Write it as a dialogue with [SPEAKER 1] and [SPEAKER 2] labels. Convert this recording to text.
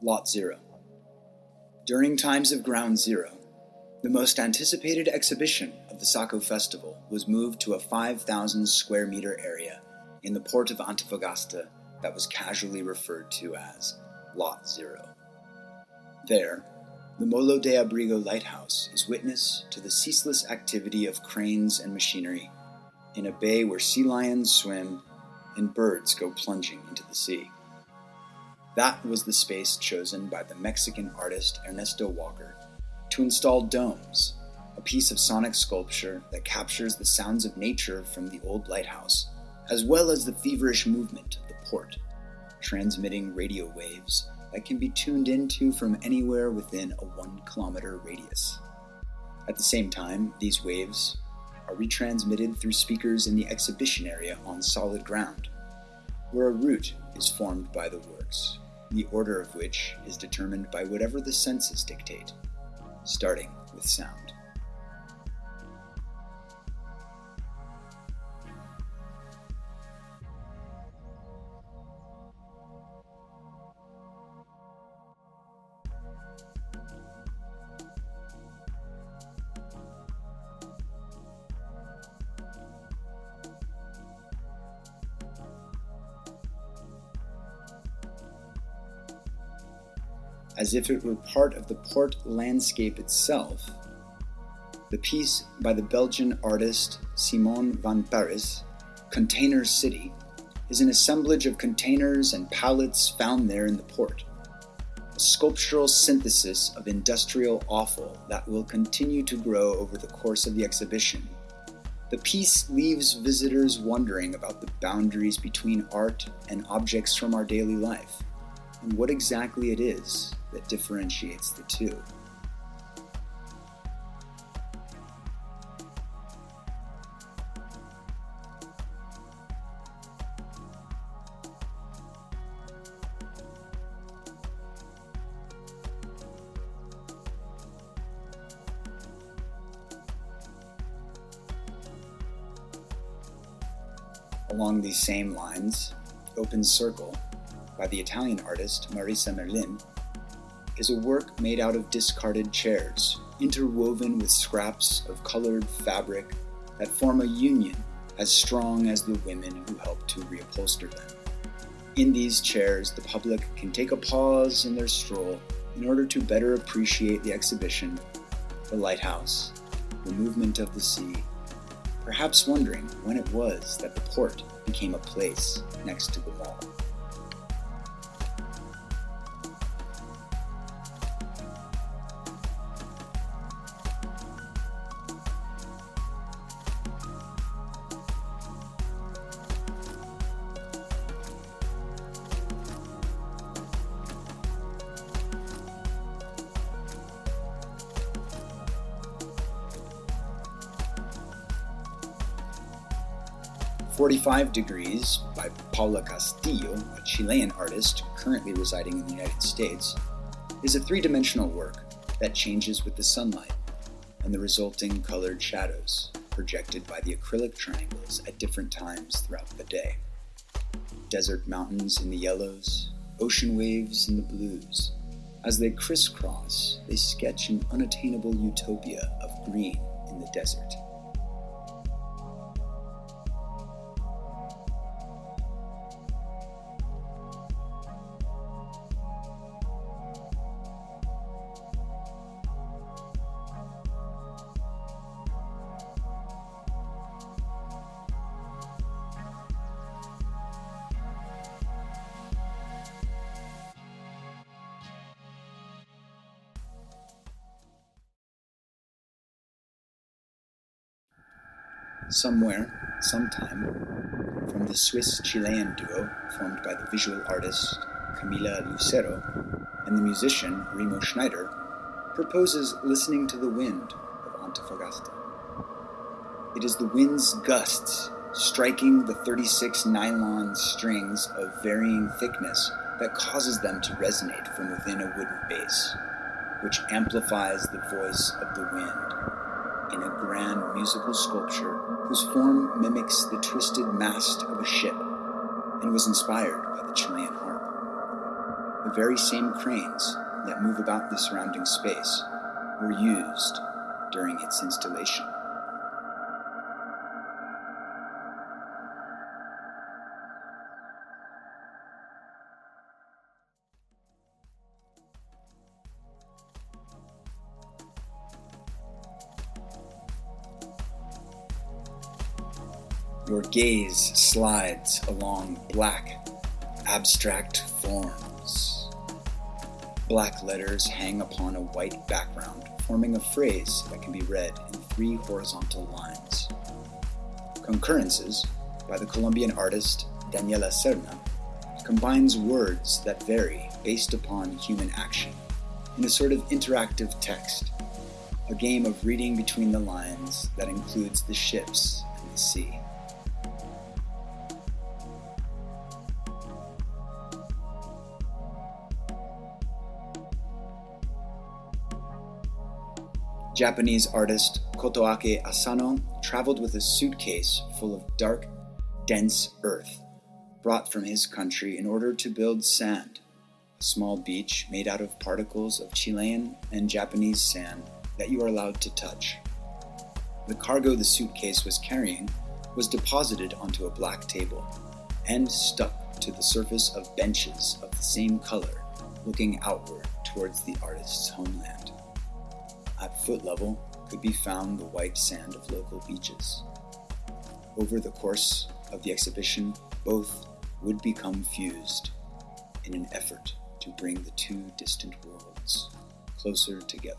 [SPEAKER 1] Lot Zero. During times of Ground Zero, the most anticipated exhibition of the Saco Festival was moved to a 5,000 square meter area in the Port of Antofagasta that was casually referred to as Lot Zero. There, the Molo de Abrigo lighthouse is witness to the ceaseless activity of cranes and machinery in a bay where sea lions swim and birds go plunging into the sea. That was the space chosen by the Mexican artist Ernesto Walker to install domes, a piece of sonic sculpture that captures the sounds of nature from the old lighthouse, as well as the feverish movement of the port, transmitting radio waves that can be tuned into from anywhere within a 1 kilometer radius. At the same time, these waves are retransmitted through speakers in the exhibition area on solid ground, where a route is formed by the works, the order of which is determined by whatever the senses dictate, starting with sound. As if it were part of the port landscape itself, the piece by the Belgian artist Simon van Parijs, Container City, is an assemblage of containers and pallets found there in the port, a sculptural synthesis of industrial offal that will continue to grow over the course of the exhibition. The piece leaves visitors wondering about the boundaries between art and objects from our daily life, and what exactly it is that differentiates the two. Along these same lines, Open Circle, by the Italian artist Marisa Merlin, is a work made out of discarded chairs, interwoven with scraps of colored fabric that form a union as strong as the women who help to reupholster them. In these chairs, the public can take a pause in their stroll in order to better appreciate the exhibition, the lighthouse, the movement of the sea, perhaps wondering when it was that the port became a place next to the mall. "45 Degrees" by Paula Castillo, a Chilean artist currently residing in the United States, is a three-dimensional work that changes with the sunlight and the resulting colored shadows projected by the acrylic triangles at different times throughout the day. Desert mountains in the yellows, ocean waves in the blues. As they crisscross, they sketch an unattainable utopia of green in the desert. Somewhere, sometime, from the Swiss-Chilean duo formed by the visual artist Camila Lucero and the musician Remo Schneider, proposes listening to the wind of Antofagasta. It is the wind's gusts striking the 36 nylon strings of varying thickness that causes them to resonate from within a wooden base, which amplifies the voice of the wind in a grand musical sculpture whose form mimics the twisted mast of a ship and was inspired by the Chilean harp. the very same cranes that move about the surrounding space were used during its installation. Your gaze slides along black, abstract forms. Black letters hang upon a white background, forming a phrase that can be read in 3 horizontal lines. Concurrences, by the Colombian artist Daniela Serna, combines words that vary based upon human action in a sort of interactive text, a game of reading between the lines that includes the ships and the sea. Japanese artist Kotoake Asano traveled with a suitcase full of dark, dense earth brought from his country in order to build sand, a small beach made out of particles of Chilean and Japanese sand that you are allowed to touch. The cargo the suitcase was carrying was deposited onto a black table and stuck to the surface of benches of the same color, looking outward towards the artist's homeland. At foot level could be found the white sand of local beaches. Over the course of the exhibition, both would become fused in an effort to bring the 2 distant worlds closer together.